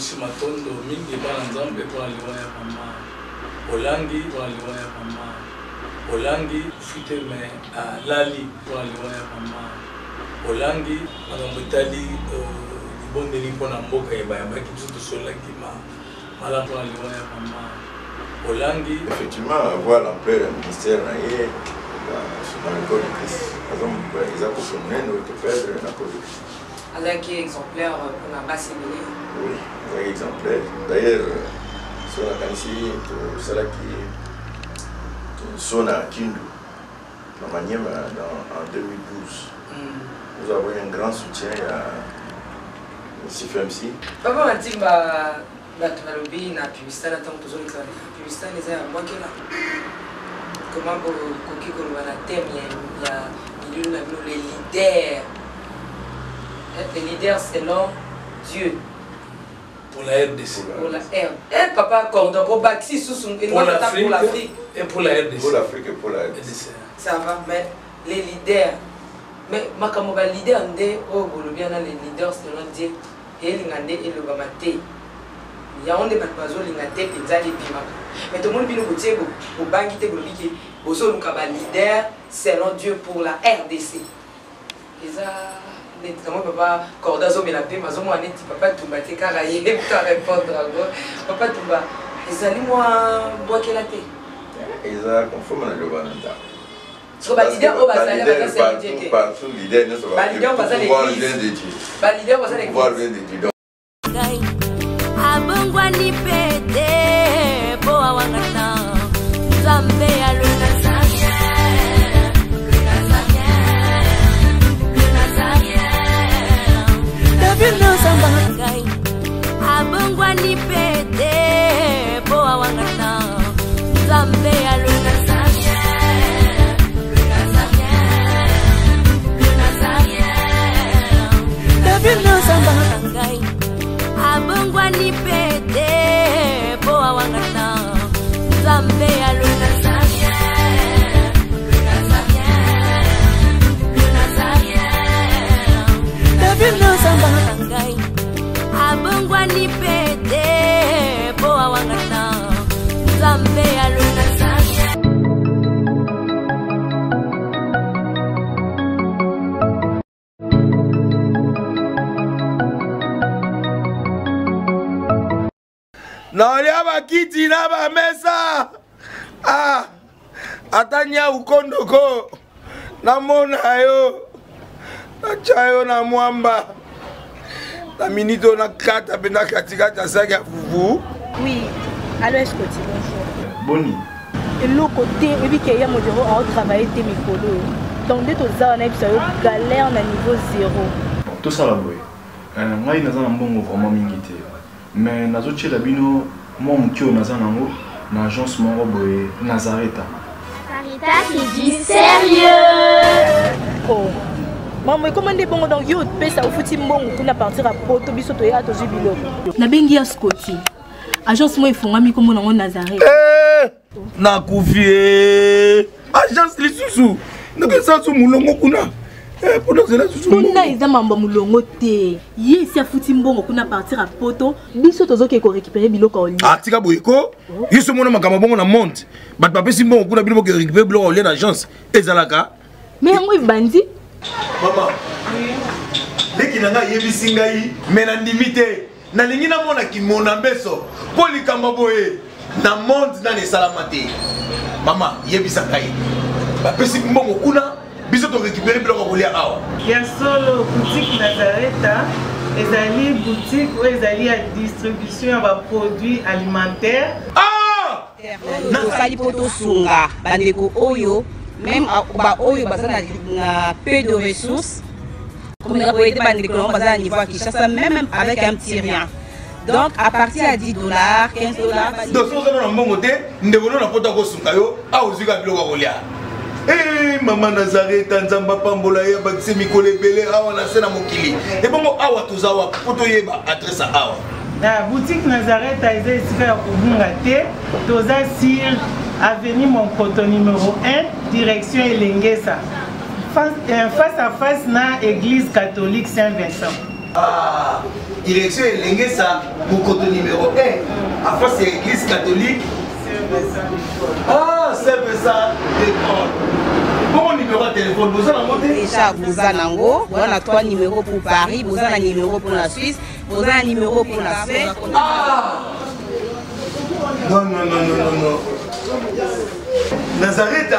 Bosi matondo mingi bana nzambe to aliwa ya mama Olangi to aliwa ya mama Olangi fite me lali to aliwa ya mama Olangi anambetali bonde lipo na mboka ya baya baki tout sola kima mala to aliwa ya mama Olangi effectivement voir l'ampleur du ministère dans le corps de Christ par exemple ils ont consommé notre père dans le corps de Christ. Avec exemplaire pour la basse éminée. Oui, avec exemplaire. D'ailleurs, sur la canissée, c'est là qui sonne à Kindu, la manière en 2012. Nous avons un grand soutien à CFMC. Papa m'a dit que tu na publicité là tant toujours éclairé. Publicité les a moi qui là. Comment pour coquille comme la thème il y a les leaders. Être leader selon Dieu. Pour la RDC. Pour la RDC. Eh papa Cordon, pour Baxi sous son pour l'Afrique et pour la RDC. Pour l'Afrique et pour la RDC. Ça va, mais les leaders. Mais ma camarade leader ndé oh bien les leaders selon Dieu et l'ingandé et le bamate. Il y a on est pas besoin l'ingandé pinzali bima. Mais tout le monde bino boutier pour banquer pour le biquet. Boso nous kaba leader selon Dieu pour la RDC. Et ça comment papa Cordazo mais la paix mazo moi net papa Tumba te karaye pour répondre papa Tumba et allez moi bois que la thé ils ont conforme à le bananda so ba leader au bazali ba c'est Dieu partout leader ne soit ba leader bazali ba leader bazali pouvoir vient de Dieu abongwa ni pete po awangata zambe alona abongwa ni pete po awangata zambe alona abongwa ni pete po awangata zambe alona abongwa ni pete po awangata zambe alona naolia bakiti na bamesa atanya ukondoko namona yo nachayo na mwamba la minute on a 4 à katikata saki ya fufu. Oui, alors est-ce que tu bonjour. Boni. Et l'autre côté, et puis qu'il y a mon bureau à travailler tes micros. Donc dès que tu as une galère à niveau 0. Tout ça là boy. Moi il n'a pas bon vraiment mingité. Mais nazo tchela bino moi mukio naza nango na agence mon boy Nazareta. Sarita qui dit sérieux. Oh. Maman, comment est bon donc yo pesa au fouti mbongo kuna partir à poto biso to ya to jubilo. Na bengi ya Scotty. Agence moi ifungami comme na Nazareth. Na kufie. Agence lisusu. Naka sa su mulongo kuna. Pour cela susu. Kuna iza mambo mulongo te. Ye si afuti mbongo kuna partir à poto biso tozo ke ko récupérer biloko oli. Atika boyeko. Yeso mona makamba bongo na monte. Bat papé si mbongo kuna biloko ke récupérer biloko oli na agence. Ezalaka. Mais moi bandi. Maman, dès qu'il a yebisi ngai, mais na limité, na lingi na mona ki mona beso, poli kamba boye, na monde na ne salamate. Maman, yebisa ngai. Ba pesi mbongo kuna, biso to récupérer biloko kolia awa. Ya solo boutique Nazareta, ezali boutique où ezali à distribution de produits alimentaires. Ah! Na sali poto sunga, bandeko oyo. Même à Oyo, na peu de ressources, comme nous avons été à niveau à Kinshasa, même avec un petit rien. Donc, à partir de 10 $, 15 $. Donc, si vous avez un bon côté, nous devons nous apporter à Sunkayo, à Ozuka Bilogolia. Eh, maman Nazareth, Tanzamba Pambola, Bakse Mikole Bele, Awa Nasena Mokili. Et bon, Awa Tozawa, Potoyeba, adresse à Awa. La boutique Nazareth a été ici à Kubungate, Toza Sir, avenue Monkoto numéro 1, direction Elengesa. Face à face na église catholique Saint-Vincent. Ah, direction elengesa mokoto numéro 1 afin c'est église catholique. Ah, c'est ça, l'école. Bon numéro de téléphone, vous avez monté déjà, vous avez on a 3 numéros pour Paris, vous avez un numéro pour la Suisse, vous avez un numéro pour la Suède. Ah non, non, non, non, non, non. Nazareth,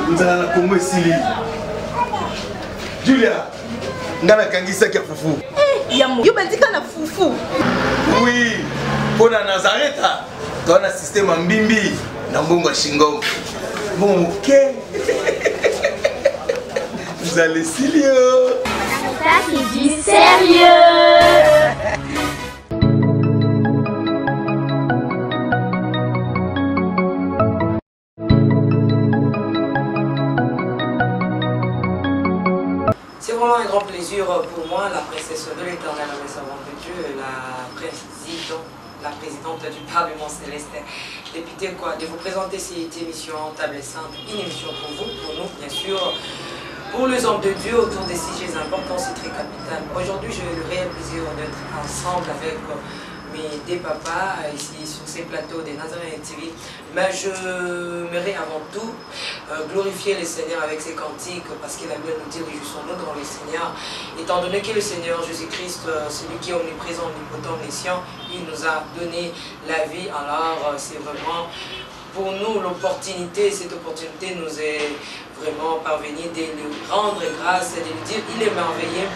nous allons la Congo ici. Julia, nous allons kangisa kia fufu. Yamo, yo bandika na fufu. Oui, pour la Nazareth, tu as un système en bimbi, dans Bongo Shingom. Bon, ok. Vous allez sérieux. Ça qui dit sérieux. C'est vraiment un grand plaisir pour moi, la princesse de l'Éternel, la servante de Dieu, la présidente du Parlement céleste, députée de vous présenter cette émission Table Sainte, une émission pour vous, pour nous bien sûr, pour les hommes de Dieu autour des sujets importants, c'est très capital. Aujourd'hui, j'ai le réel plaisir d'être ensemble avec mes deux papas ici sur ces plateaux des Nazareth TV. Mais je m'aimerais avant tout glorifier le Seigneur avec ses cantiques parce qu'il a bien nous dire réjouissons-nous dans le Seigneur. Étant donné que le Seigneur Jésus-Christ, celui qui est omniprésent, omnipotent, omniscient, il nous a donné la vie. Alors c'est vraiment pour nous l'opportunité, cette opportunité nous est vraiment parvenue de lui rendre grâce et de lui dire il est merveilleux,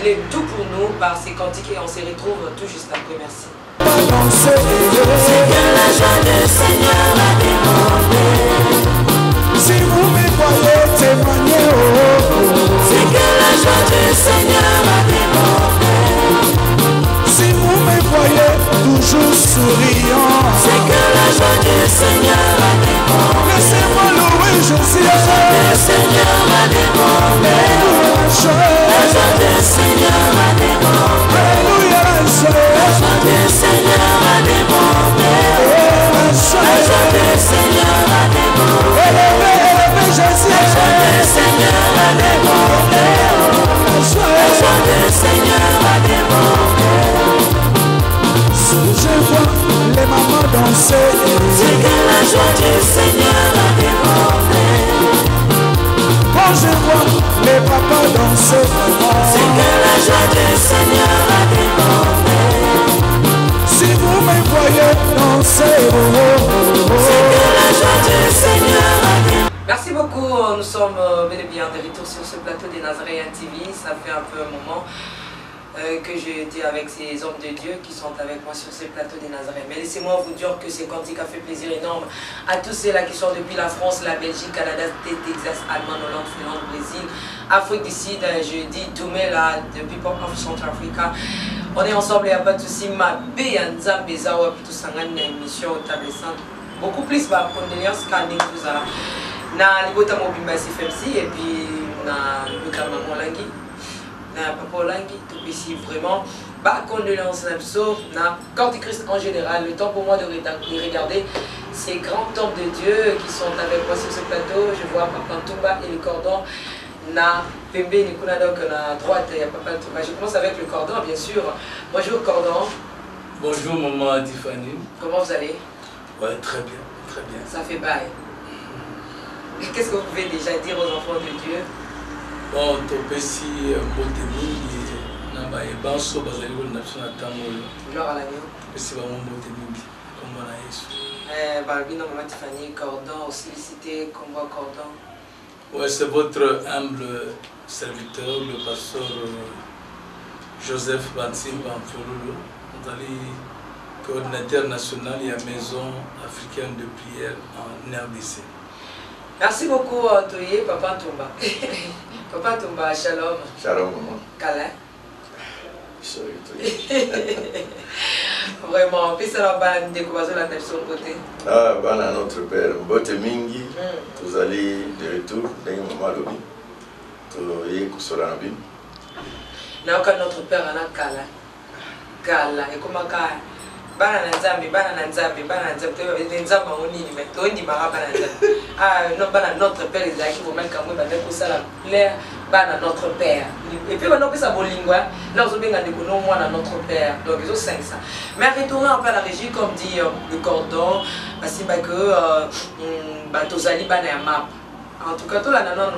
il est tout pour nous par ses cantiques et on se retrouve tout juste après. Merci. C'est que la joie du Seigneur a démordé. Si vous me voyez témoigner, c'est que la joie du Seigneur a débordé. Si vous me voyez toujours souriant, c'est que la joie du Seigneur a débordé. Laissez-moi louer Jésus. La joie du Seigneur a débordé. La joie du Seigneur a débordé. Alléluia. La joie du Seigneur a débordé. La joie du Seigneur a débordé. La joie du Seigneur a débordé. La joie du Seigneur a débordé. Si je vois les mamans danser, c'est que la joie du Seigneur a débordé. Quand je vois les papas danser, c'est que la joie du Seigneur a débordé. Si vous me voyez danser, c'est que la joie du Seigneur a débordé. Merci beaucoup, nous sommes bel et bien de retour sur ce plateau des Nazareth TV. Ça fait un peu un moment que j'ai été avec ces hommes de Dieu qui sont avec moi sur ce plateau des Nazareth. Mais laissez-moi vous dire que ce cantique a fait plaisir énorme à tous ceux-là qui sont depuis la France, la Belgique, Canada, Texas, Allemagne, Hollande, Finlande, Brésil, Afrique du Sud, je dis Tomé là, depuis Pop of Centrafrica. On est ensemble, il n'y a pas de souci. Ma béanza, Bezawa, tout ça, une émission Table Sainte. Beaucoup plus, bah, condoléances, Kanding, tout ça. Na Libota Mobimba CFMC et puis na Libota Mamolangi. Papa Olangi, tout ici vraiment, bah, condoléances na Cantichrist en général. Le temps pour moi de regarder ces grands hommes de Dieu qui sont avec moi sur ce plateau. Je vois Papa Ntumba et le cordon. Na Pembe Nikuna, donc à droite, il y a Papa Ntumba. Je commence avec le cordon, bien sûr. Bonjour cordon. Bonjour maman Tiffany. Comment vous allez? Ouais, très bien, très bien. Ça fait bail. Qu'est-ce que vous pouvez déjà dire aux enfants de Dieu? Bon, topesi mbote mingi na bayebanso bazali kolakisa na ntango oyo. Gloire à l'agneau. Topesi bango mbote mingi kombo na Yesu. Barbino, maman Tiffany, cordon, aussi cité, combat cordon. Ouais, c'est votre humble serviteur, le pasteur Joseph Bansim Banfololo. Vous allez coordinateur national et à Maison africaine de prière en RDC. Merci beaucoup, Antoye, Papa Ntumba. Papa Ntumba, shalom. Shalom, maman. Câlin. Vraiment, puis c'est la bande de Kouazo, la nef son côté. Ah, ben à notre père, Mbote Mingi, vous allez de retour, d'un moment lobby, tu es Koussola Nabi. Là, quand notre père en a Câlin. Câlin, et comment Câlin? bana na nzambe oni mais tondi mara bana nzambe ah non bana notre père ezaki vraiment kamwe bande ko sala plaire bana notre père et puis maintenant que ça bolingwa là on benga de kono mwana notre père donc ils ont 500 mais retourner un peu à la régie comme dit le cordon basimba que batozali bana ya map en tout cas tout là non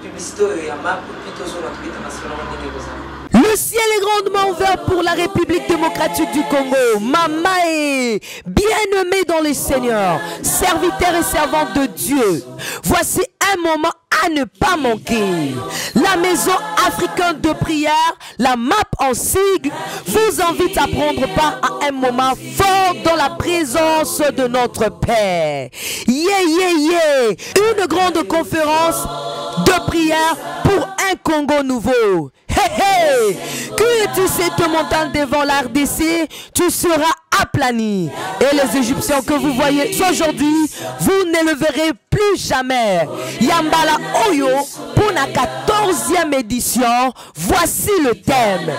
publicité ya map puis tout sur notre international on est comme Le ciel est grandement ouvert pour la République démocratique du Congo. Mamae, bien-aimés dans le Seigneur, serviteurs et servantes de Dieu, voici un moment à ne pas manquer. La maison africaine de prière, la MAP en sigle, vous invite à prendre part à un moment fort dans la présence de notre Père. Une grande conférence de prière pour un Congo nouveau. Que tu sais te montant devant la RDC, tu seras aplani. Et les Égyptiens que vous voyez aujourd'hui, vous ne le verrez plus jamais. Yambala Oyo, pour la 14e édition, voici le thème.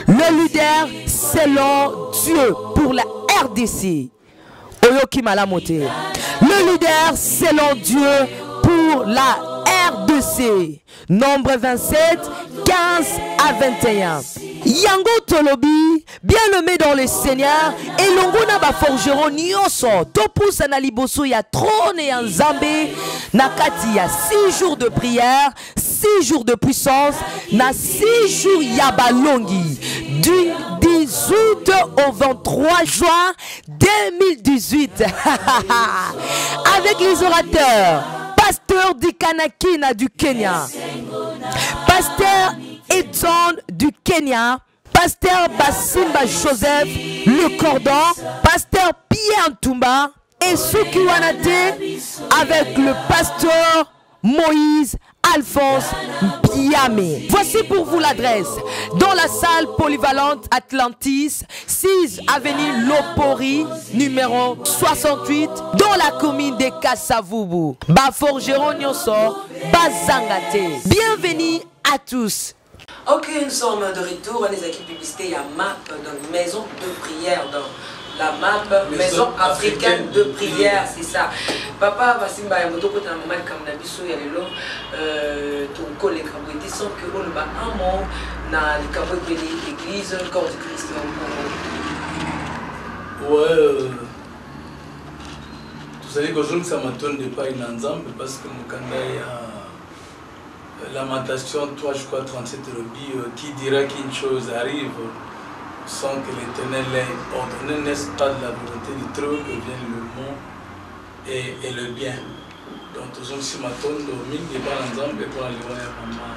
Le leader selon Dieu pour la RDC. Oyo Kimalamote. Le leader selon Dieu pour la RDC. Nombre 27, 15 à 21. Yango Tolobi, bien-aimé dans le Seigneur, et Longona ba forgeron nyonso, topusa na liboso ya trône et en Zambé, nakati ya 6 jours de prière, 6 jours de puissance, na 6 jours ya balongi, du 18 au 23 juin 2018, avec les orateurs. Pasteur Dikanakina du Kenya, Pasteur Edson du Kenya, Pasteur Basimba Joseph Le Cordon, Pasteur Pierre Ntumba et Suki Wanate avec le Pasteur Moïse Alphonse Piamé. Voici pour vous l'adresse. Dans la salle polyvalente Atlantis, 6 avenue Lopori, numéro 68, dans la commune de Kassavubu. Baforgeron Nyonso, Bazangate. Bienvenue à tous. Ok, nous sommes de retour à les équipes publicité à MAP, donc maison de prière, dans la MAP, maison africaine de prière, c'est ça. Papa Basimba et Motoko na maman comme na biso ya lelo ton collègue Kaboueti sans que on ba un mot na le Kaboueti de l'église le corps du Christ. Ouais, vous savez qu'aujourd'hui ça m'attend de pas une ensemble parce que mon candidat y a Lamentation 3 je crois 37 qui dira qu'une chose arrive sans que l'Éternel l'ait ordonné, n'est-ce pas de la volonté du trône que vienne le monde et le bien. Donc toujours si m'attend au mille de bas ensemble pour aller voir maman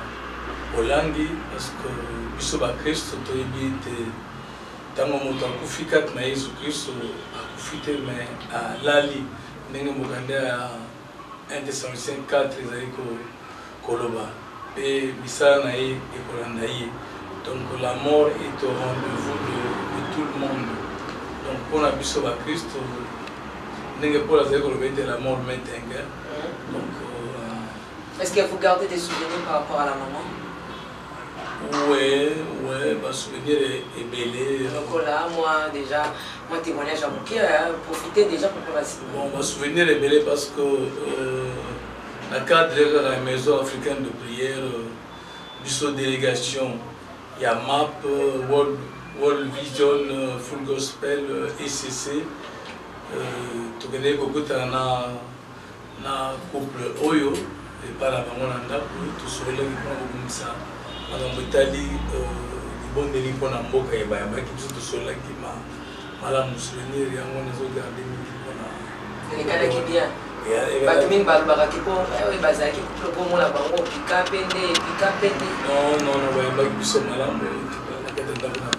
Hollandi parce que biso ba Christ toyebi te tango moto akufi kati na Yesu Kristo akufi te mais lali ndenge mokanda ya 1 Thessaloniciens 4 ezali koloba pe misala na ye ekolanda ye. Donc la mort est au rendez-vous de tout le monde. Donc pour la biso ba Christ la mort maintenant. Donc est-ce que vous gardez des souvenirs par rapport à la maman? Oui, bah souvenir est belé. Donc là, moi déjà, moi témoignage à mon cœur, profiter déjà pour passer. Bon, ma souvenir est belé parce que la cadre de la maison africaine de prière, biso délégation, il y a MAP, World Vision, Full Gospel, ECC. Tokende kokota na couple oyo et par la maman nanda tout sur le qui comme ça madame Itali bon deli pour na mboka ya ba qui tout sur la qui mala souvenir yango nezo garder miki pona les gars qui bien ba kimi ba ki po ba za ki couple pour moi la bango pika pende non ba biso malamu la kete ndana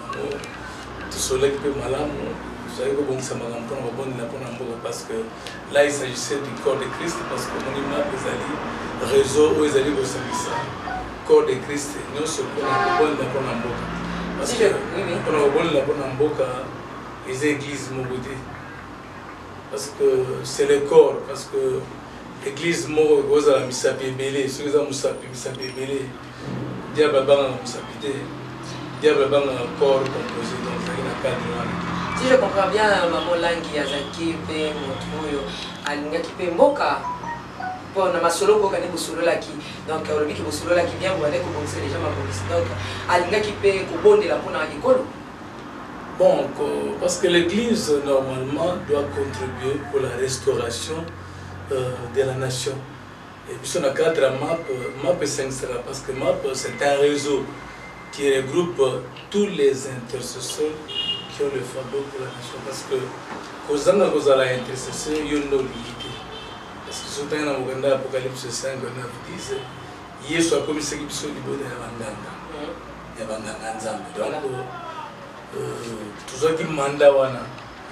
tout sur le qui malamu. Parce que là il s'agissait du corps de Christ parce que mon imam les réseau où ils allaient au service corps de Christ nous ce qu'on a bon la bonne amboka parce que on a bon la bonne amboka les églises mogoté parce que c'est le corps parce que l'église mo goes à la missa bébélé ceux qui ont missa bébélé diable bang missa bité diable bang corps composé donc ça il a cadre. Si je comprends bien, maman Langi Azaki pe moto alingaki pe mboka pour na masolo ko kani bosolo laki donc olobi ki bosolo laki bien bo aller ko bonse les gens ma police donc alingaki pe ko bondela pona ekolo. Bon, parce que l'église normalement doit contribuer pour la restauration de la nation. Et puis on a 4 MAP 5 sera parce que MAP c'est un réseau qui regroupe tous les intercesseurs qui ont le fardeau pour la nation. Parce que quand vous avez intercesseur, il y a une limité. Parce que surtout dans l'Apocalypse 5, 9, 10, il y a soit comme ce qui est au niveau de la Vandanga. Donc, tout ce qui manda wana,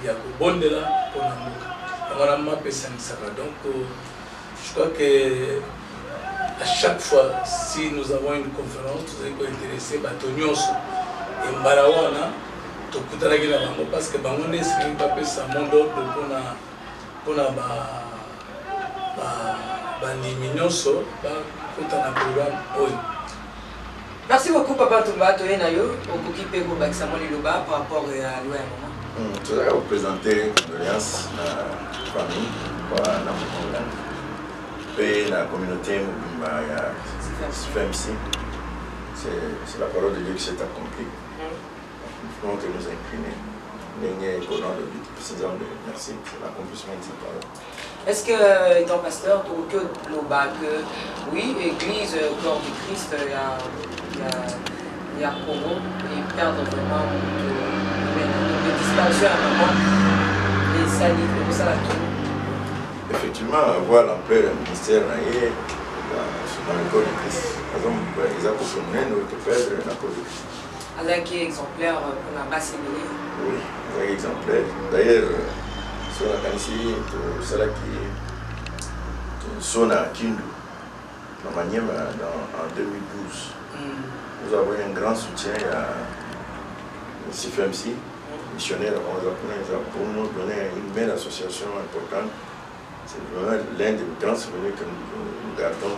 il y a que bon de là pour la on a MAP 5 sera. Donc, je crois que à chaque fois, si nous avons une conférence, vous êtes intéressés, Batonioso et Mbarawana, tout le monde parce que Bangonde c'est pas peu ça mon ordre pour la Bandiminyoso, pour un programme. Merci beaucoup Papa Toumba, toi Nayo, au qui pour Baxamo Liloba par rapport à la loi à moment. Tout à vous présenter condoléances à la famille, à la et la communauté FMC, c'est la parole de Dieu qui s'est accomplie. Nous devons nous incliner. Merci, c'est l'accomplissement de cette parole. Est-ce que, étant pasteur, que oui, Église, corps du Christ, il y a Congo, et perdre vraiment de disparition à un moment, et ça dit que ça la tourne. Effectivement, voir l'ampleur du ministère dans le corps du Christ. Par exemple, ils ont consommé notre perdre la cause du Christ. Alors, qui est exemplaire pour la basse éminée? Oui, c'est exemplaire. D'ailleurs, sur la Kanisi, c'est là qui sonne à Kindu, en 2012. Nous avons eu un grand soutien à CFMC, missionnaire pour nous donner une belle association importante. C'est vraiment l'un des grands souvenirs que nous gardons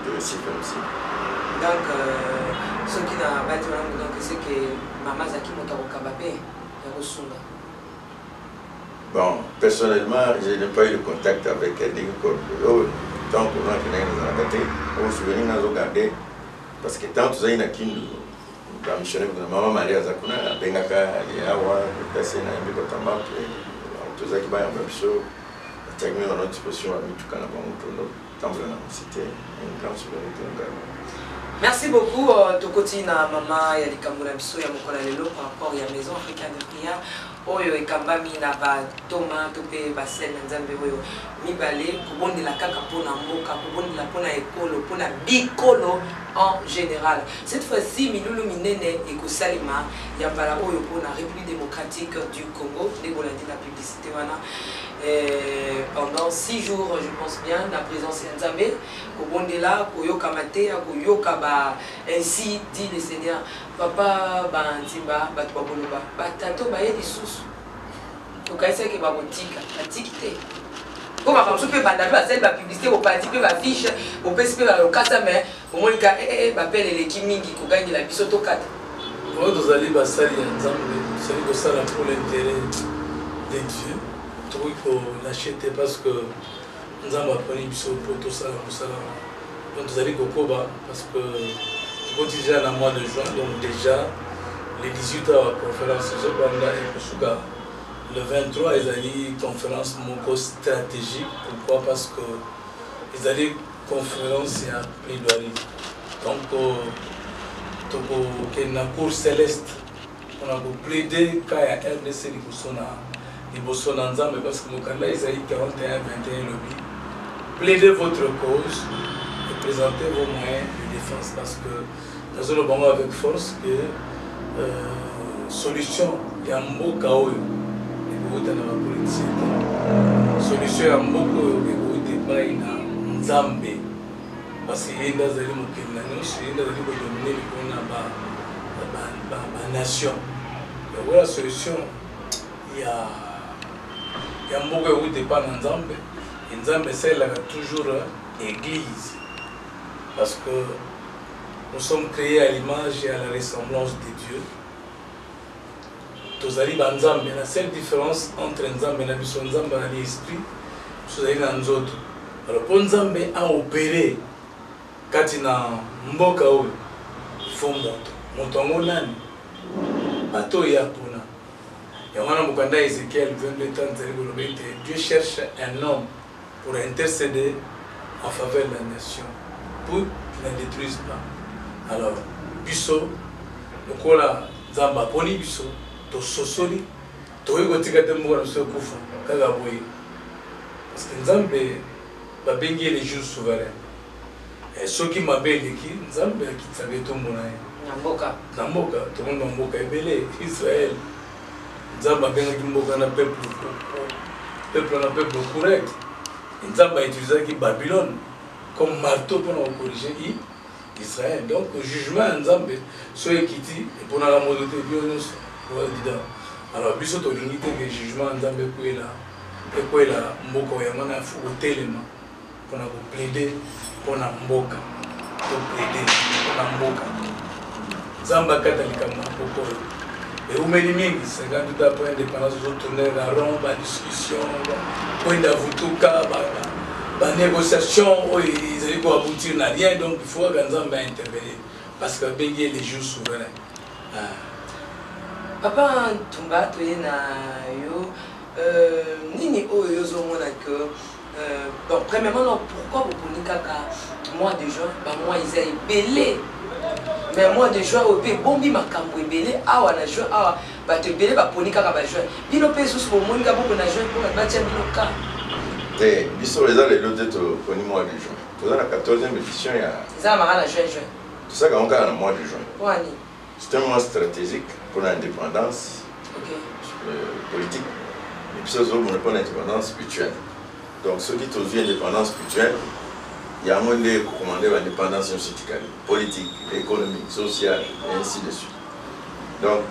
de CFMC. Donc, ce qui n'a pas été c'est que Maman Zaki Motarokababé est Rosunda. Bon, personnellement, je n'ai pas eu de contact avec des corps. Tant que nous avons gardé, on se souvient, nous avons gardé. Parce que tant que nous avons gardé, la missionnaire de Maman Maria Zakuna, la Bengaka, les Awa, le Tassé, la Mbikotamba, tout ça qui va en Babisho, la Tagmi dans notre disposition à Mitukana, c'était un grand souvenir que nous gardons. Merci beaucoup, Tokoti na Mama ya Likamura Biso ya Mokola Lelo par rapport à la Maison africaine de prière. Oyo ekambami na ba Thomas tope ba Sel Nzambe oyo mibale kobondela kaka pona mboka kobondela pona ekolo pona bikolo en général. Cette fois-ci Milulu Minene et Kosalima ya bala oyo pona République démocratique du Congo débolandi la publicité wana. Pendant 6 jours, je pense bien, la présence de Nzambe, Kobondela, Koyoka Mate, Koyoka ba, ainsi dit le Seigneur, Papa Bantimba, Batwaboloba, Batato Baye sous. Donc, il que Babotika, la tikité. Comme à Ramsou, peut bandager à cette publicité, au parti, peut affiche, au PSP, au Kassa, mais au moins, il appelle les Kimingi, qui gagne la Bisoto 4. Vous allez Bassali Nzambe, c'est que ça pour l'intérêt des dieux. Il faut l'acheter parce que nous avons appris pour tout ça. Donc nous allons Kokoba parce que nous déjà dans le mois de juin, donc déjà les 18 heures conférence le 23 ils allaient conférence Moko stratégique. Pourquoi? Parce que ils allaient conférence à plaidoirie. Donc il y a une cour céleste. On a plaidé quand il y a RDC qui sont ils bossent ensemble parce que nous avons 41-21 lobby. Plaidez votre cause et présentez vos moyens de défense parce que nous allons voir avec force que solution il y a un mot chaos et vous êtes dans la politique. Solution il y a un mot que vous êtes pas une Nzambe parce qu'il y a des gens qui dominer la nation. Et voilà la solution. Il y a un mot où il pas dans Nzambe. Et Nzambe, c'est toujours église. Parce que nous sommes créés à l'image et à la ressemblance de Dieu. tozali banzambe. La seule différence entre nzambe na biso nzambe na l'esprit tozali na nzoto. Alors pour nzambe a opéré kati na mboka oyo il faut moto ngo nani bato ya pona ya wana mukanda Ézéchiel 22:30 Dieu cherche un homme pour intercéder en faveur de la nation pour qu'il ne détruise pas. Alors biso lokola nzamba poni biso to sosoli to yego tikate mboka na biso kufa kaka boye parce que nzambe babengi les jours souverains. Et ceux qui m'appellent qui nzambe akitsabe to mona Namboka to mona mboka ebele Israël nzambe benga ki mboka na peuple correct. Nzambe a utilisé qui Babylone comme marteau pour nous corriger Israël. Donc le jugement nzambe so ekiti et pour la modalité bionos dedans. Alors biso to limité que jugement nzambe ko la mboka ya mona fu telema pour na plaider pour na mboka to plaider pour na mboka nzambe katolika mboka et où meni mingi 50 ans pour indépendance zo tourner la rond ba discussion point d'avutuka ba négociation ils allaient quoi aboutir na rien donc il faut que nzambe intervenir parce que bengi les jours souverains. Papa Tumba toye na yo nini oyo zo mona que bon premièrement non pourquoi vous prenez kaka mois de juin ba mois ils est belé mais mois de juin au pe bombi makambo belé awa na juin awa ba te belé ba poni kaka ba juin bino pe sous pour monika boko na juin pour ba tia bino ka biso les les lots to poni mois de juin to la 14e édition ya za mara na juin tout ça quand on a le mois de juin wani c'est un mois stratégique pour l'indépendance politique et puis ça c'est pour l'indépendance spirituelle. Donc ce qui est indépendance spirituelle, il y a un monde de commander l'indépendance politique, économique, sociale et ainsi de suite. Donc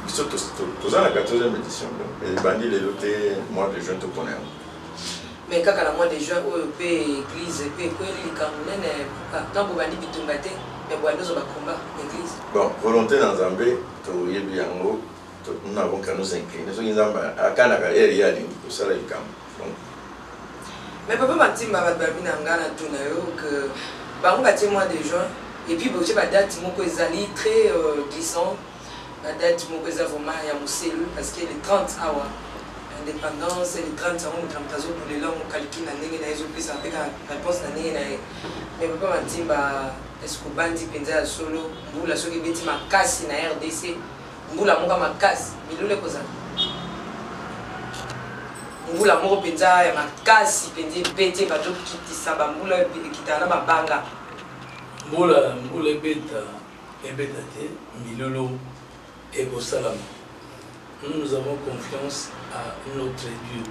tout ça la 14e édition. Les bandits les lotés mois de juin tout connaît. Mais quand la mois de juin où l'église peut quoi les camerounais tant que bandits bitungate mais bois nous va combat l'église. Bon volonté dans Zambie to yebi yango nous n'avons qu'à nous incliner. Nous sommes à Canada et à pour ça les camps. Mais papa Matimba va babina ngana tunayo que ba ngati mois de juin et puis boche ba date moko ezali très glissant. La date moko eza vraiment ya muselu parce que les 30 hours indépendance et les 30 ans on tramtazo pour les langues calcul na ndenge na ezo plus avec réponse na ndenge na mais papa Matimba est-ce que bandi penza solo mbula soki beti makasi na RDC mbula moka makasi bilule kozana mbula moko penza ya makasi penza beti bato kitisa bambula kitana babanga mbula ebeta te milolo ego salama. Nous avons confiance à notre Dieu.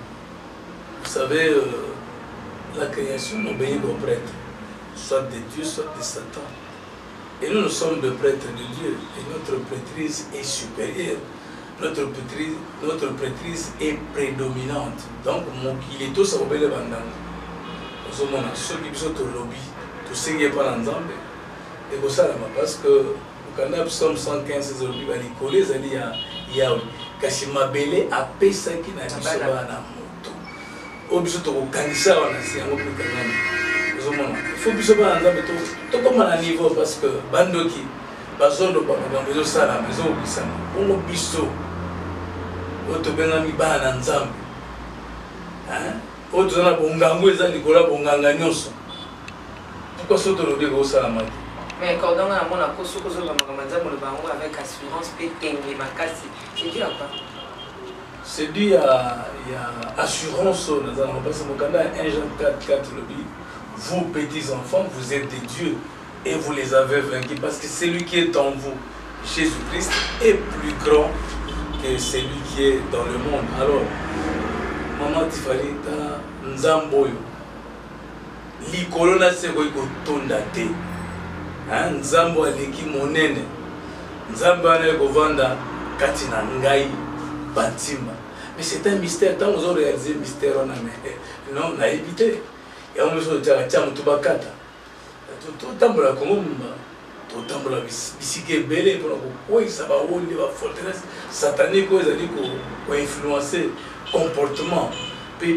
Vous savez, la création n'obéit qu'aux prêtres, soit de Dieu, soit de Satan. Et nous sommes des prêtres de Dieu. Et notre prêtrise est supérieure. Notre prêtrise est prédominante. Donc, il est tout ça au bel bandang. Nous sommes ceux qui sont au lobby, tous ceux qui sont pas dans Zambé. Et pour ça, parce que quand nous sommes 115 aujourd'hui, les collègues, il y a kasi mabele apesa ki na biso bana moto o biso to kanisa wana si yango pe kanani ozomona faut biso bana nzambe to koma na niveau parce que bandoki bazondo ba makambo ezo sala mezo obisana bongo biso o to benga mi bana nzambe o to na bongango eza likola bonganga nyonso pourquoi so to lobi ko sala mati. Mais quand on a mon accord avec assurance et makasi, c'est dû à quoi? C'est dû à assurance. Parce que 1 Jean 4:4 vous petits enfants, vous êtes des dieux et vous les avez vaincus parce que celui qui est en vous, Jésus-Christ, est plus grand que celui qui est dans le monde. Alors, maman Tifali, Nzamboyo, l'Ikolona Segoiko Tondate. Nzambo aleki monene nzambo ana kovanda kati na ngai bantima mais c'est un mystère tant vous réalisé mystère on a mais non na évité et on se tient mutu bakata to tambola komomba kotambola bisika ebele mpona kokweyisa baonde baforteresse satanique oyo ezali koinfluence comportement mpe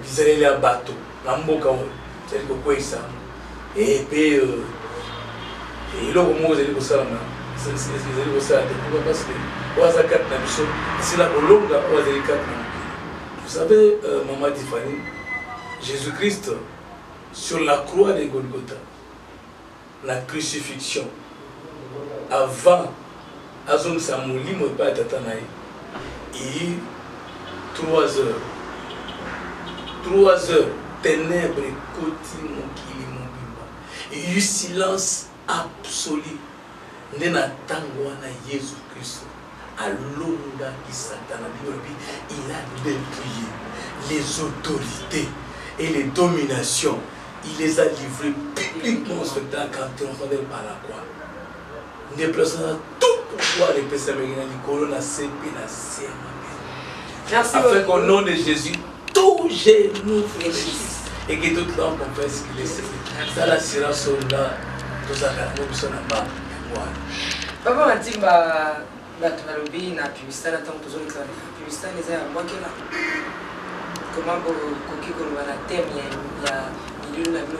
bizaleli ya bato na mboka oyo ezali kokweyisa mpe eloko moko ezali kosalama ezali kosala te pourquoi parce que oyo aza kati na biso esila kolonga oyo azali kati na mokili. Vous savez, Maman Tiffany, Jésus-Christ, sur la croix de Golgotha, la crucifixion, avant, Azon Samouli, mon père Tatanaï, il y a eu 3 heures. 3 heures, ténèbres, côté, mon kili, mon bimba. Il y a eu silence absolu. Nena tangwana Jésus-Christ. Alonga qui Satan, il a dépouillé les autorités et les dominations. Il les a livrées publiquement au spectacle quand on fait par la croix. Ne plaçant tout pouvoir les péchés américains, Nicolas n'a CP, n'a CM. Afin qu'au nom de Jésus, tout genou fléchisse et que toute langue confesse qu'il est Seigneur. Ça la sera soldat, tout ça, nous sommes en bas. Papa Matimba. Bato balobi na publicité na tango tozoleka publicité eza ya mwakela comment koki koloba na thème ya milieu na bino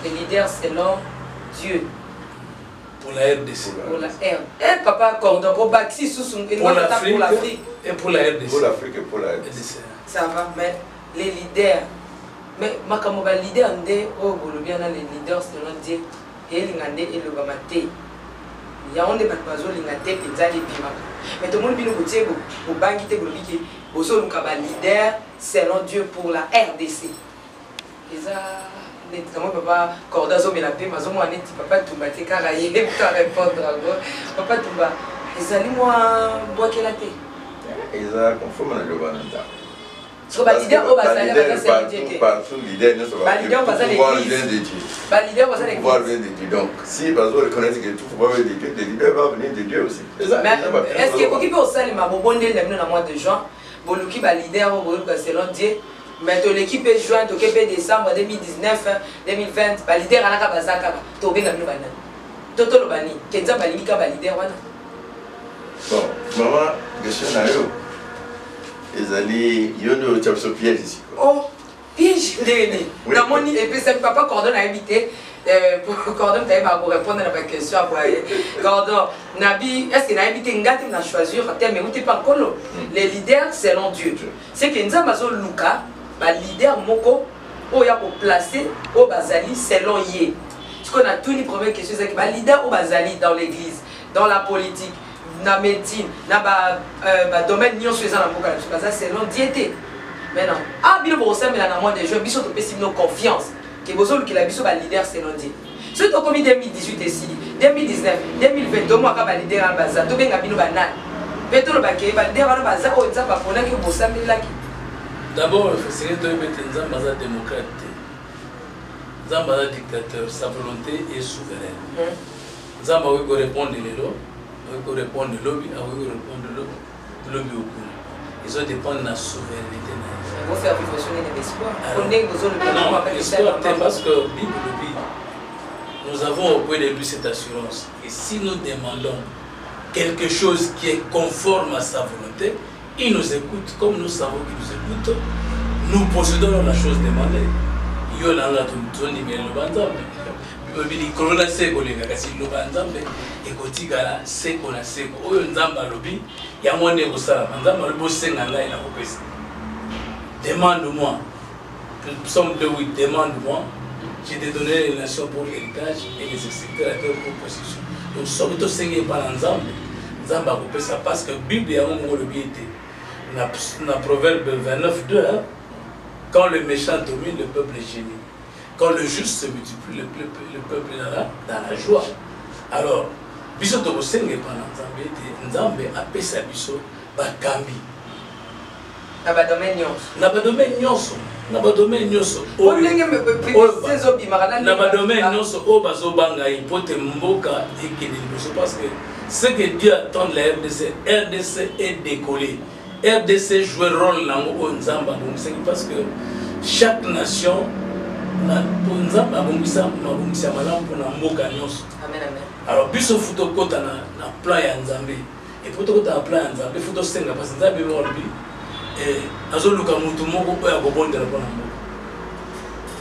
les leaders selon Dieu pour la RDC pour la RDC papa cordon pour Baxi sous pour l'Afrique et pour la RDC pour l'Afrique et pour la RDC ça va mais les leaders mais makambo ba leader nde o bolobi na les leaders selon Dieu et lingande eloba mate ya onde bato bazolinga te mpenza libimaka mais tomoni bino botie bobangi te bolobi ke bozoluka baleader selon Dieu pour la RDC eza neti namoi papa corda azomela mpe mazomona neti papa tumba te kaka ye ta répondre yango papa tumba ezali mwa bwakela te eza conforme na loba na ndako baleader oyo bazali partout leader ne sera pouvoir vient de Dieu. Pouvoir vient de Dieu. Donc si Bazo reconnaît que tout pouvoir vient de Dieu, le leader va venir de Dieu aussi. Est-ce que koki pe osalema bobonde na na mois de juin boluki ba leader oyo selon Dieu mais to l'équipe juin to kepe décembre 2019 2020 ba leader anaka bazaka to benga bino bana toto lo bani kenza balingi ka ba leader wana. Bon maman question na yo ezali yono chapso piège ici. Oh, piège ndeni. Na moni et puis ça papa cordon a invité pour cordon t'avais pas répondre à ma question après. Cordon nabi est-ce que na invité ngati na choisir thème mais où t'es pas colo. Les leaders selon Dieu. C'est que nza bazo luka ba leader moko o ya ko placer au bazali selon yé. Ce qu'on a tout les premières questions c'est que ba leader au bazali dans l'église, dans la politique na médecine na domaine nyonso eza na mboka na biso baza selon diété maintenant bino bokosambela na mois de juin biso topesi bino confiance ke bozolukela biso baleader selon Dieu soki tokomi 2018 esili 2019 2020 tomwaka baleader wana baza tobenga bino banani mpe tolobake baleader wana baza oyo nzambe aponaki oyo bosambelelaki d'abord seke toyebi ete nzambe aza démocrate te nzambe aza dictateur sa volonté est souveraine nzambe akoki korépondre lelo akoki korépondre lobi akoki korépondre lobi okuna ezo dépendre de la souveraineté na ye. Vous faire vivre son espoir. Non, espoir parce que Bible, nous avons auprès de lui cette assurance. Et si nous demandons quelque chose qui est conforme à sa volonté, il nous écoute. Comme nous savons qu'il nous écoute, nous possédons la chose demandée. Il y a là tout le monde. Corona seko lenga kasi loba nzambe ekotikala seko na seko oyo nzamba lobi ya mone kosala nzamba lobo senga ngai na kopesa demande-moi Psaume 2:8 demande-moi je t'ai donné les nations pour l'héritage et les exécuteurs pour possession donc soki to senga pa nzambe nzamba kopesa parce que Bible ya mo lobi était na Proverbe 29:2 quand le méchant domine le peuple gémit. Quand le juste se multiplie, le peuple est dans la joie. Alors, biso to senge pana nzambe te nzambe apesa biso bakambi. Na ba domaine nyonso. Na ba domaine nyonso. Na ba domaine nyonso. Na ba domaine nyonso o bazo banga ipote mboka ekende biso parce que ce que Dieu attend de la RDC, RDC est décollé. RDC joue rôle dans le nzamba parce que chaque nation nzambe abongisa malamu mpona mboka nyonso. Alors biso futo kota na plan ya nzambe et futo kota na plan ya nzambe futo senga parce nzambe molobi azoluka mutu moko oyo akobondela mpona mboka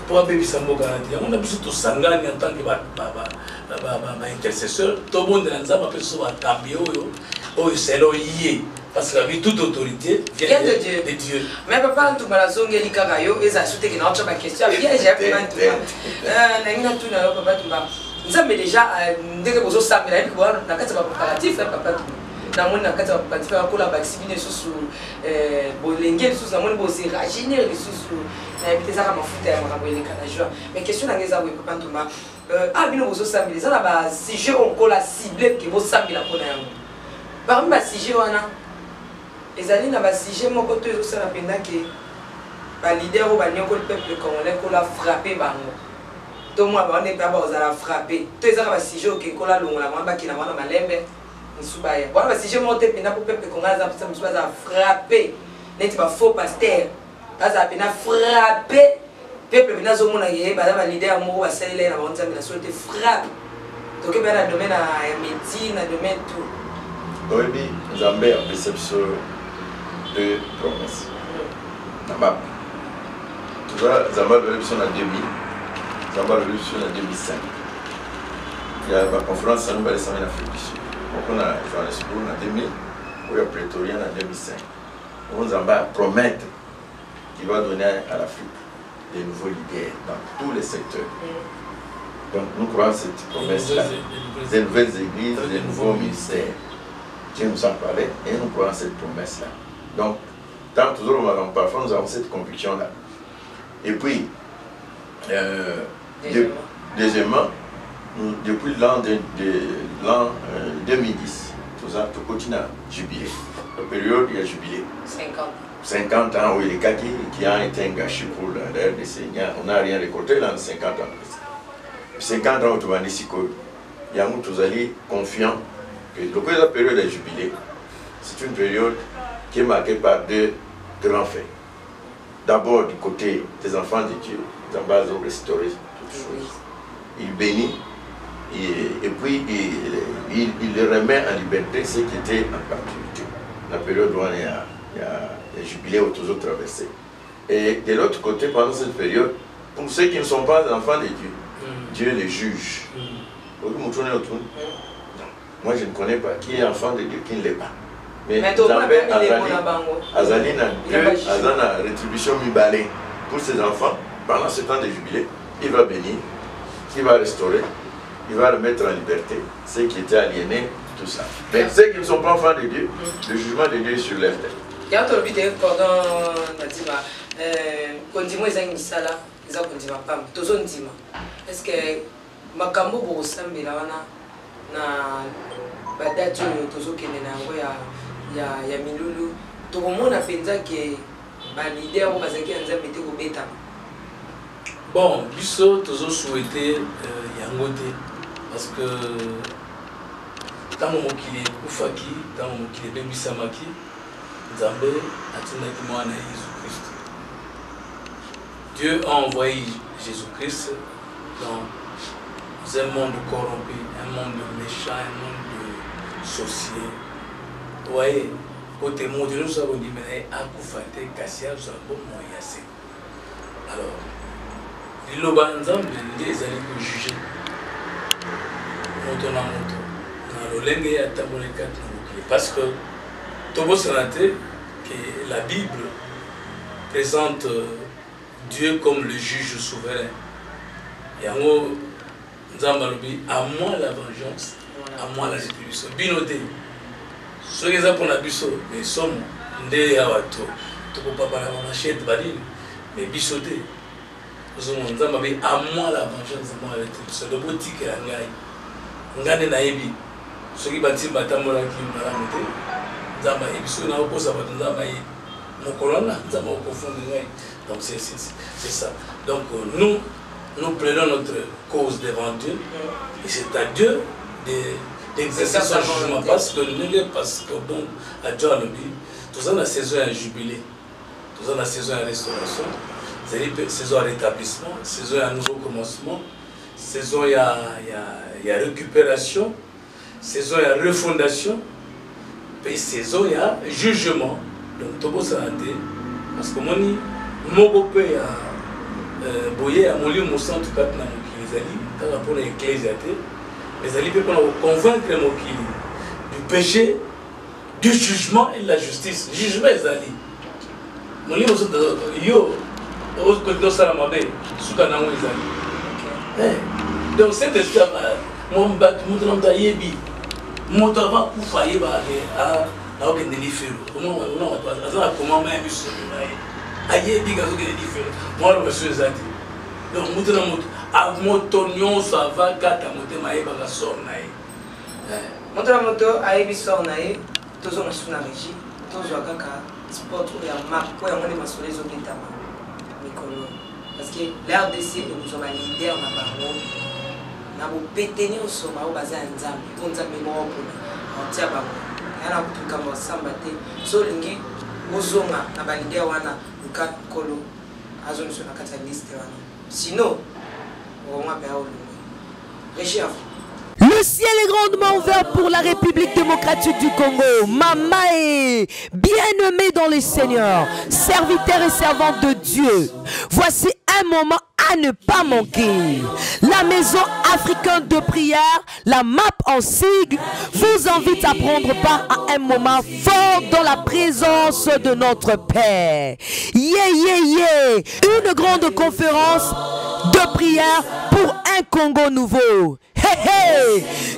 po abebisa mboka na te yango na biso tosangani en tant que baintercesseur tobondela nzambe mpe so bakambi oyo selo ye. Parce que toute autorité vient de Dieu. Mais papa, tu m'as zongué les cagaillots, et ça soutient une autre question. Bien, j'ai appris tout ça. Papa, tu m'as. Nous avons déjà, dès que vous avez ça, mais là, on a quatre préparatifs, papa. Dans mon cas, préparatif, on a vacciné sous Bolengé, sous la monnaie, sous Raginer, sous les armes en foot, mais question dans les arbres, papa, tu m'as. Ah, bien, vous avez ça, mais les arbres, si je on la cible, que vous savez la première. Parmi les sujets, on a. Les alliés n'ont pas sujet, mon côté, je sais la peine que les leaders ou le peuple congolais qui l'a frappé. Tout le monde a frappé. Tous les gens qui ont sujet, qui ont la longue, qui ont la malembe, ils sont baillés. Voilà, si je monte pour le peuple congolais, ils ont frappé. Les faux pasteurs, ils ont frappé. Le peuple vient au monde, les leaders ont scellé la montagne, ils ont frappé. Donc, il y a un domaine à médecine, un domaine tout. Oui, Zambé a perception de promesses. D'abord, tu vois, Zambé a révolution en 2000, Zambé a révolution en 2005. Il y a la conférence à nous, en Afrique du Sud. Donc, on a Johannesburg en 2000, ou a Pretoria en 2005. Donc, Zambé a promettre qu'il va donner à l'Afrique des nouveaux leaders dans tous les secteurs. Donc, nous croyons cette promesse-là, des nouvelles églises, des nouveaux ministères. Dieu nous en parlait et nous croyons cette promesse-là. Donc, tant toujours parfois nous avons cette conviction-là. Et puis, deuxièmement, depuis l'an 2010, tout continue à jubiler. La période, il y a jubilé. 50 ans, oui, les cas qui ont été engagés pour la RDC, on n'a rien récolté dans 50 ans. 50 ans, il y a tous allés confiants que la période de jubilé, c'est une période qui est marquée par deux grands faits. D'abord, du côté des enfants de Dieu, ils ont restauré toutes choses. Il bénit et puis il les remet en liberté ceux qui étaient en captivité. La période où il y a jubilé autour traversés. Et de l'autre côté, pendant cette période, pour ceux qui ne sont pas enfants de Dieu, Dieu les juge. Moi, je ne connais pas qui est enfant de Dieu, qui ne l'est pas. Mais Azali a rétribution mibalée pour ses enfants. Pendant ce temps de jubilé, il va bénir, il va restaurer, il va remettre en liberté ceux qui étaient aliénés, tout ça. Mais ceux qui ne sont pas enfants de Dieu, le jugement de Dieu est sur leur tête. Est-ce que makambo bosambela wana na badati oyo tozokende nango ya milulu tokomona mpenza ke balider oyo bazalaki ya nzambe te kobetama. Bon, biso tozosouhaite yango te parce que ntango mokili ekufaki, ntango mokili ebebisamaki, nzambe atindaki mwana na Jésus-Christ. Dieu a envoyé Jésus-Christ dans un monde corrompu, un monde méchant, un monde de sorciers. Vous voyez, pour te montrer, nous avons dit, mais à Koufate, Kassia, nous avons moyen. Alors, les Lobanzam, les années pour juger. Moto na moto. Dans le lenge ya taboleka parce que Tobo Sanate, que la Bible présente Dieu comme le juge souverain. Et en gros, Nzambalobi, à moi la vengeance, à moi la rétribution. Binoté. Ce qui est pour la biso, mais sommes des awato. Toko papa la machette badine, mais bisoté. Nzambalobi, à moi la vengeance, à moi la rétribution. Le boutique est la ngaï. Ngane na ebi. Ce qui bâtit Batamola qui m'a ramonté. Nzamba ebiso na opose à Nzamba et mon colonne, Nzamba au confond de ngaï. Donc c'est ça. Donc nous prenons notre cause devant Dieu et c'est à Dieu d'exercer son jugement parce que bon, à Dieu le dit, tout ça la saison à jubilé, tout ça la saison à restauration, saison ya rétablissement, saison ya nouveau commencement, saison ya récupération, saison ya refondation, puis saison ya jugement. Donc tout ça a été parce que moni moko pe ya boye ya moli mo centre kat na mokili ezali par rapport à l'église les ali pe pour convaincre mokili du péché, du jugement et de la justice. Jugement ezali moli mo yo au côté ça la mabe suka na mo ezali. Donc c'est de ça mon bat mon dans yebi mon avant pour failler ba alors que des différents comment comment même sur aïe diga que des différents moi le monsieur Zati donc mutu na mutu a motonyon ça va kata mutu maïba ka sornaï mutu na mutu aïbi sornaï tozo na suna régie tozo kaka sport ya map ko ya moni masole zo kitama mikolo parce que l'RDC nous sommes leader na bango na bo péteni au soma au bazan nzambe ko nzambe mo ko tia bango yana kutuka masamba te so lingi ozonga na balidea wana luka kolo azoni so na kata liste wana sinon on va perdre le chef. Le ciel est grandement ouvert pour la République démocratique du Congo. Mamae, bien-aimé dans le Seigneur, serviteur et servante de Dieu. Voici un moment à ne pas manquer. La maison africaine de prière, la MAP en sigle, vous invite à prendre part à un moment fort dans la présence de notre Père. Une grande conférence de prière pour un Congo nouveau.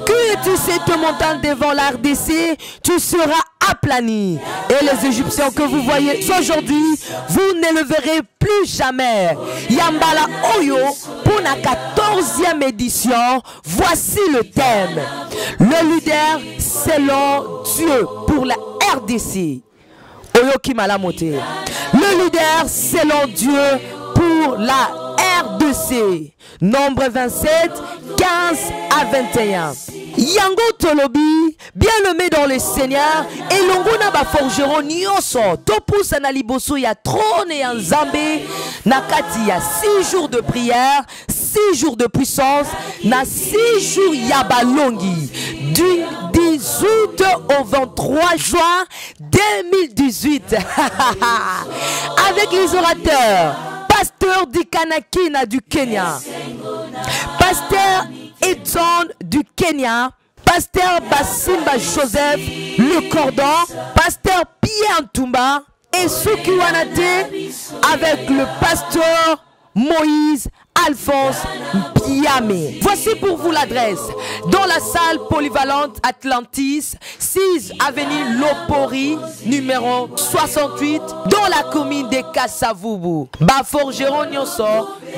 Que tu sais te montant devant l'RDC, tu seras aplani. Et les Égyptiens que vous voyez aujourd'hui, vous ne le verrez plus jamais. Yambala Oyo, pour la 14e édition, voici le thème. Le leader selon Dieu pour la RDC. Oyo Kimalamote. Le leader selon Dieu pour la RDC. Nombre 27, 15 à 21. Yango Tolobi, bien-aimé dans le Seigneur, et Longona ba forgeron nyonso, topusa na liboso ya trône et en Zambé, nakati ya 6 jours de prière, 6 jours de puissance, na 6 jours ya balongi, du 18 au 23 juin 2018, avec les orateurs, pasteur Dikanakina du Kenya, pasteur Edson du Kenya, pasteur Basimba Joseph Le Cordon, pasteur Pierre Ntumba et Suki Wanate avec le pasteur Moïse Alphonse Piamé. Voici pour vous l'adresse. Dans la salle polyvalente Atlantis, 6 avenue Lopori, numéro 68, dans la commune de Kassavubu. Baforgeron Nyonso,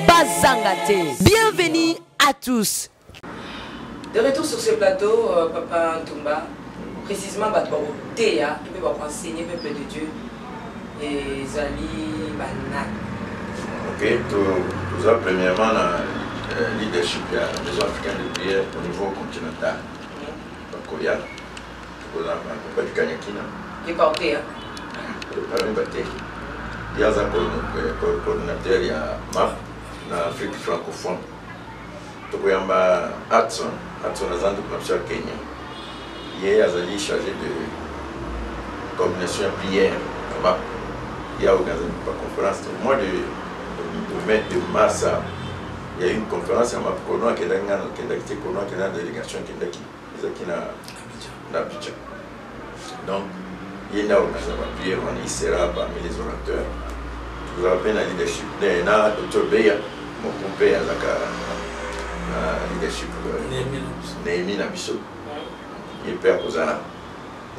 Bazangate. Bienvenue à tous. De retour sur ce plateau, Papa Ntumba, précisément, Théa, tu peux enseigner le peuple de Dieu et Zali Banak. Ok, tout ça, premièrement, le leadership de la Maison africaine de prière au niveau continental. Donc, il y a du Kanyakina. Qui est porté, hein? Il y a un coordinateur, il y a MAP, en Afrique francophone. Donc, il y a Hudson Azandu Knapsha Kenya. Il y a Azali chargé de coordination et prière. Il y a organisé une conférence. Au mois de mars, il y a eu une conférence à Mapukono qui est la délégation qui est à Abidjan. Donc, il y a organisé une prière, il sera parmi les orateurs. Vous avez un leadership. Il y a Dr. Beya, mon compère, leadership Néhémie Nabiso, il est père Kozana.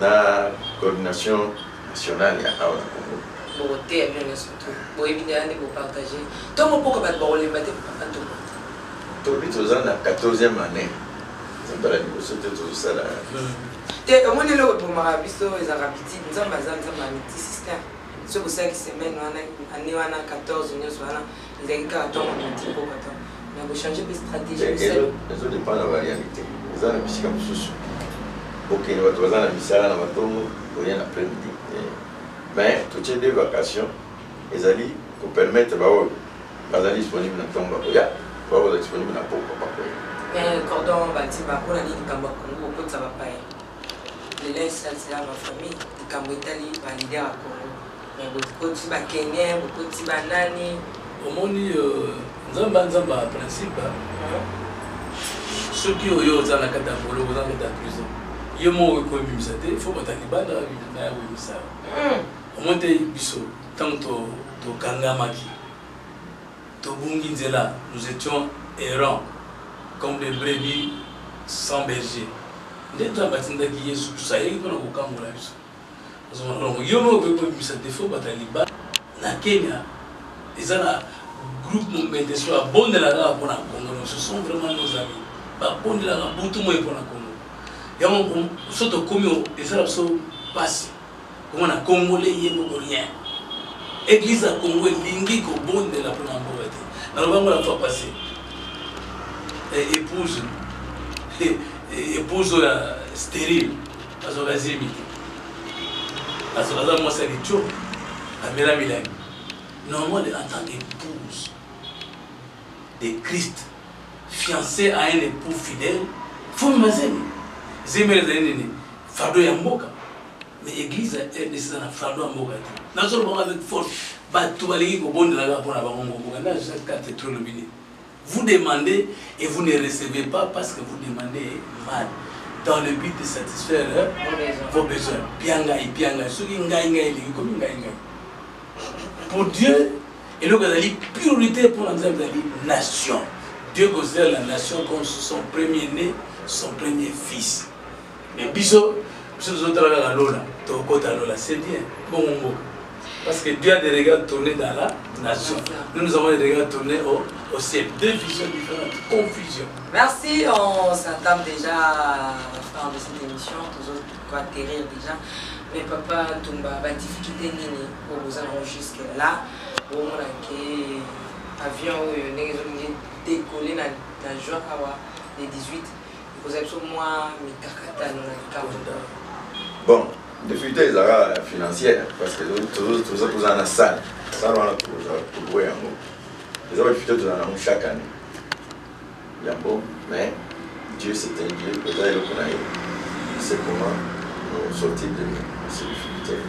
La coordination nationale, il y a Aona Congo. Bon, t'es bien surtout. Bon, évidemment, vous partagez. Tant mon pourquoi pas de parole, mais t'es pas tout. Ozana, 14e année. C'est pas la négociation, tout ça là. T'es au moins là pour Marabiso, les Arabiti, nous sommes basés dans un petit système. C'est pour 5 semaines, année 14, ils ont 14 petit peu. On a changé de stratégie. Les autres dépendent de la réalité. Les autres ne sont pas sous. Ok, nous avons la misère, nous avons rien l'après-midi. Mais toutes ces deux vacations, les alliés pour permettre bazali disponible na ntongo bakoya bakoza disponible na poko bakoya mais cordon bati bakola nini likambo ya Congo okotisa bapaya lelo esalisela bafamille likambo etali balider ya Congo mais bokoti bakenien bokoti banani omoni nzamba ya principe soki oyo oza na kati ya bolo oza na kati ya prison ye moko ekoyebimisa te fo batalibana na ya koyebisa omoni te biso ntango tokangamaki tobungi nzela nous étions errants comme des brebis sans berger nde to abatindaki yesu kristo ayeki mpona kokambola biso ozomona yo moko ekoyebimisa te fo batalibana na Kenya eza na groupe mobendeso abondelaka mpona Congo ce sont vraiment nos amis babondelaka butu moi mpona Congo yango so tokomi ezala biso pasi komona congolais ye moko rien église ya Congo elingi kobondela mpona mboka te nalobango la fois passé épouse oyo stérile azoka zemi aza mwasi ya litio amela milangi normalement en tant qu'épouse de Christ fiancée à un époux fidèle faut m'imaginer zemele za nini fardo ya mboka mais église RDC na fardo ya mboka te nazo ba avec force ba tu balingi ko bondela ga pona ba ngo mboka na chaque carte trop le bini vous demandez et vous ne recevez pas parce que vous demandez mal dans le but de satisfaire vos besoins pianga ce qui ngai lingi comme ngai pour Dieu et le gazali priorité pour la nation. Dieu considère la nation comme son premier-né, son premier fils. Mais biso, c'est bien. Bon, parce que Dieu a des regards tournés dans la nation. Nous avons des regards tournés au ciel. Deux visions différentes, confusion. Merci, on s'entame déjà à la fin de cette émission. Tous autres quoi atterrir déjà. Mais papa, Tumba, la difficulté nini pour vous allons jusque là. Au moment que avion décollé dans juin les 18, vous avez sur moi mes kakata bon, difficulté financière parce que tout ça vous en a salle. Ça va pour jouer en mot. Les autres difficultés vous en ont chaque année. Mais Dieu c'est un Dieu, vous avez le connaître. C'est comment nous sortir de ces difficultés.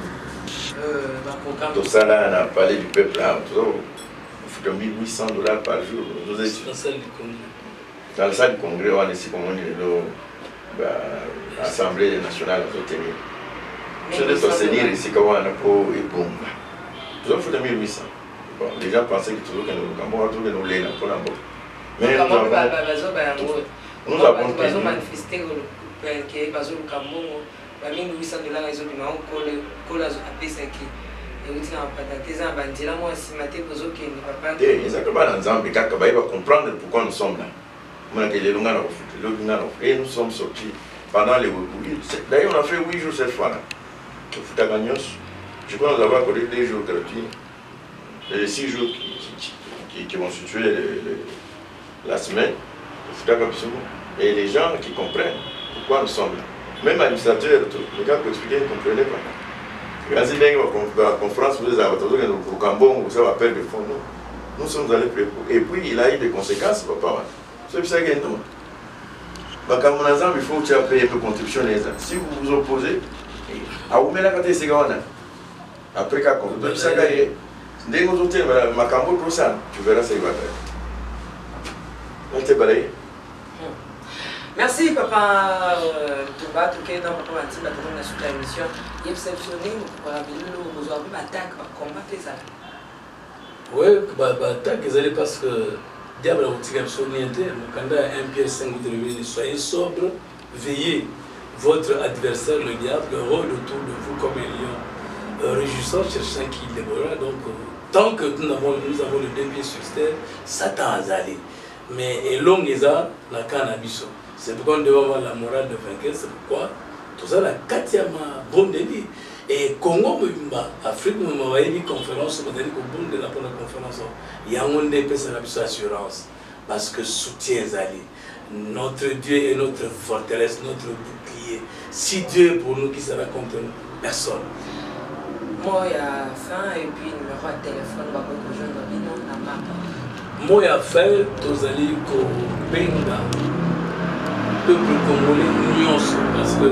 Tout ça là, on a parlé du peuple là, on fait $1 800 par jour. Nous étions dans la salle du congrès, on est ici comme on est l'Assemblée nationale à tenir. Je vais te tenir ici comme on a pour et boum. Nous avons fait $1 800. Bon, les gens pensaient que toujours que nous l'aimons pour la boue. Mais nous avons manifesté que $1 800 ils ont dit apesaki euti na patate eza banzela mwa nsima te kozokende papa te ezaka bana nzambe kaka bayeba comprendre pourquoi nous sommes là monaka elelonga na kofuta elonga na et nous sommes sortis pendant les d'ailleurs on a fait 8 jours cette fois là tofutaka nyonso je crois nous avons accordé 2 jours gratuits les 6 jours qui vont situer la semaine tofutaka biso et les gens qui comprennent pourquoi nous sommes là. Même l'administrateur, les gars qui expliquaient, ils ne comprenaient pas. Quand ils viennent à la conférence, vous avez au Cambon, vous avez appel de fonds. Nous sommes allés préparer. Et puis, il a eu des conséquences, papa. C'est ça qu'il y a nous. Il faut que tu payer un peu de contribution. Si vous vous opposez, à vous mettre à côté de ces gars, après qu'à compte, tu sais que dès que vous êtes ma cambo pour ça, tu verras ça, il va faire. Merci papa Touba, tout cas dans papa Mathieu, dans la suite de l'émission, il est perceptionné pour la ville où vous avez attaque, combat ça. Oui, attaque, parce que diable a outil absolument quand 1 Pierre 5 vous soyez sobre, veillez votre adversaire le diable rôle autour de vous comme un lion, réjouissant, cherchant qui dévorera. Donc tant que nous avons le 2 pieds sur terre, Satan a allé. Mais et long est ça la cannabis. C'est pourquoi nous devons avoir la morale de vainqueur. C'est pourquoi tout ça la Katiama Bondeli et Congo Afrique nous avons une conférence on a dit qu'au bout de la première conférence il y a un des assurance parce que soutien Zali notre Dieu est notre forteresse notre bouclier si Dieu est pour nous qui sera contre nous personne. Moi il y a fin et puis numéro de téléphone va rejoindre Bino na map Moi à faire, tozali ko benga peuple congolais nyonso parce que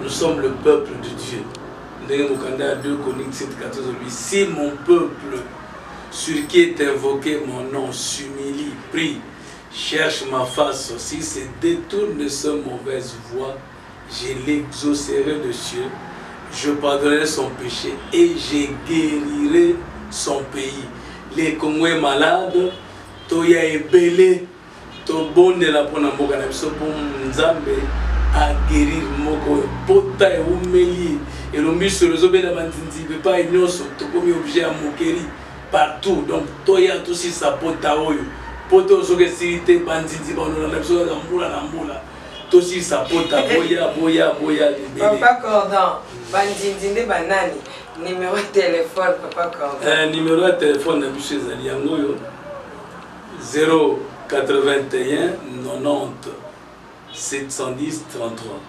nous sommes le peuple de Dieu. Ndenge mokanda 2 Chroniques 7:14 lui si mon peuple sur qui est invoqué mon nom s'humilie, prie, cherche ma face aussi, se détourne de ces mauvaises voies, je l'exaucerai de cieux, je pardonnerai son péché et je guérirai son pays. Les Congolais malades, toya ebele, to bonne la pona mboka na biso pour nzambe a guérir moko pota e umeli et le miso rezo bena manzinzi be pas nyonso to komi objet à mokeri partout donc toya tout si sa pota oyo poto soke sirite banzinzi bono na biso na mbula to si sa pota boya Papa Cordon banzinzi nde banani numéro de téléphone Papa Cordon numéro de téléphone na biso ezali yango yo 081 90 710 33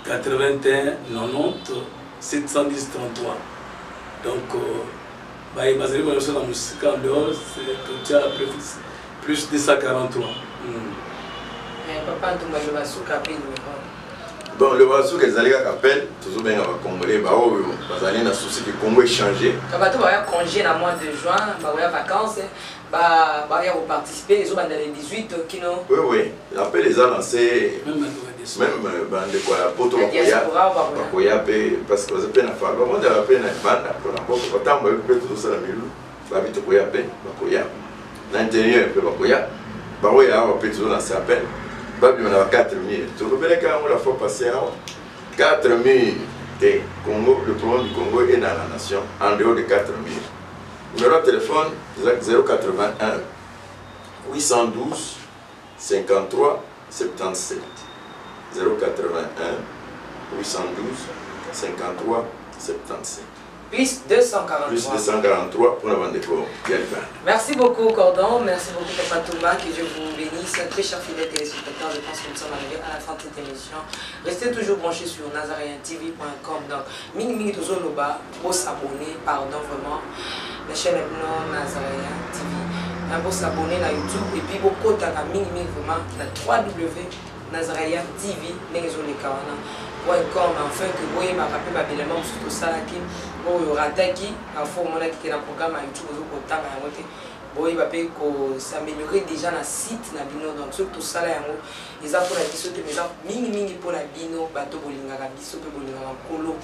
081 90 710 33 donc bah basé sur la musique en dehors c'est préfixe plus 243 papa Ntumba le basuka pe bon le basuka ezali ka appel toujours bien va congolais ba oyo bazali na souci que Congo échanger bato ba congé na mois de juin ba ya vacances ba ya participer ils ont dans les 18 kino oui l'appel les a lancé même bande quoi poto ba koya pe parce que ça na fa ba monde la peine na banda pour la boko tambo pe tout ça la milu ba vite koya pe ba koya l'intérieur pe ba koya ba oya ba pe tout dans cet appel ba bi on a 4000 tout le bel quand on la fois passer à 4000 de Congo le problème du Congo est dans la nation en dehors de 4000 numéro de téléphone 081 812 53 77 081 812 53 77 plus 243 plus 243 pour la bande de Congo. Merci beaucoup Cordon, merci beaucoup Papa Ntumba, que Dieu vous bénisse. Très chers fidèles téléspectateurs, je pense que nous sommes arrivés à la fin de cette émission. Restez toujours branchés sur nazariantv.com. Donc, mingi toujours le bas, pour s'abonner, pardon vraiment, la chaîne est Nazarien TV. Pour s'abonner à YouTube et puis beaucoup de mingi vraiment la 3W Nazarien TV, enfin que vous voyez ma rappel élément sur tout ça qui au rataki en forme là qui est dans programme YouTube au temps à monter boy va payer ko s'améliorer déjà na site na bino donc surtout ça là yango les pour la biso te mais mingi pour la bino bato bolinga ka biso pe bolinga kolo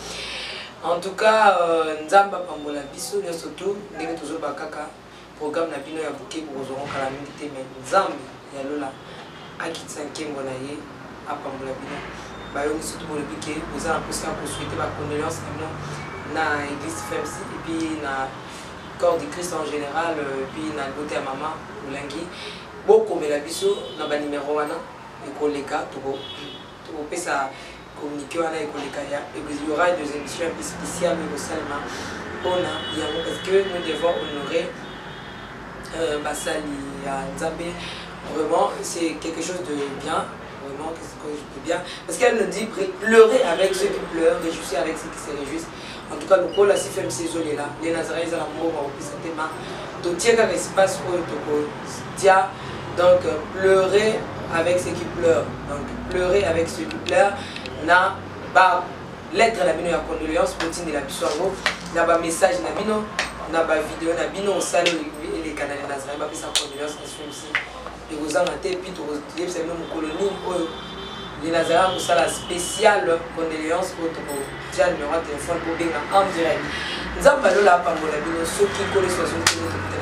en tout cas nzamba pambola biso ya surtout ndenge toujours bakaka programme na bino ya buke ko zoro kala mingi te mais nzambe ya lola akitsanke ngona ye apambola bino bayoni surtout pour le piqué vous avez pour souhaiter ma condoléance na église FMC et puis na corps du Christ en général puis na beauté à maman Olangi beaucoup mais la biso na ba numéro wana et koleka to pesa communiquer wana et koleka ya et il y aura des émissions un peu spéciales au Salma ona yango parce que nous devons honorer basali ya Nzambe vraiment c'est quelque chose de bien. Vraiment, qu'est-ce que je peux bien parce qu'elle nous dit pleurer avec ceux qui pleurent, réjouir avec ceux qui se réjouissent. En tout cas, le col à si fait ces là, les Nazariens à la mort au présentement. Donc, tiens un espace où donc pleurer avec ceux qui pleurent. Donc, pleurer avec ceux qui pleurent n'a pas lettre à la bino ya condoléance petite de la bisouaro, n'a pas message na bino, n'a pas vidéo na bino au salon les canaux Nazariens, pas sa condoléance na film et vous en avez puis vous savez mon colonie les Nazariens pour ça la spéciale condoléance pour le numéro de téléphone pour bien en direct. Nous avons parlé là par mon ami ceux qui connaissent 60 minutes